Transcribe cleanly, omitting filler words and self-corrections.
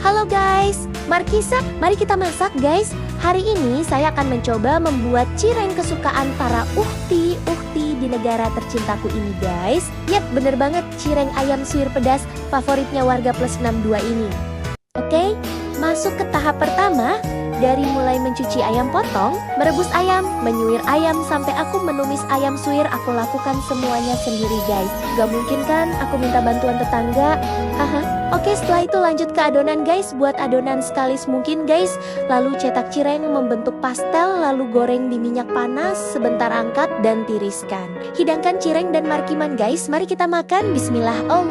Halo guys, Markisa, mari kita masak guys. Hari ini saya akan mencoba membuat cireng kesukaan para ukti di negara tercintaku ini guys. Yap, bener banget, cireng ayam suwir pedas favoritnya warga plus 62 ini. Oke, masuk ke tahap pertama. Dari mulai mencuci ayam potong, merebus ayam, menyuir ayam, sampai aku menumis ayam suwir, aku lakukan semuanya sendiri guys. Gak mungkin kan aku minta bantuan tetangga? Haha. Oke, setelah itu lanjut ke adonan guys. Buat adonan sekalis mungkin guys. Lalu cetak cireng membentuk pastel, lalu goreng di minyak panas, sebentar angkat dan tiriskan. Hidangkan cireng dan markiman guys. Mari kita makan. Bismillah. Allah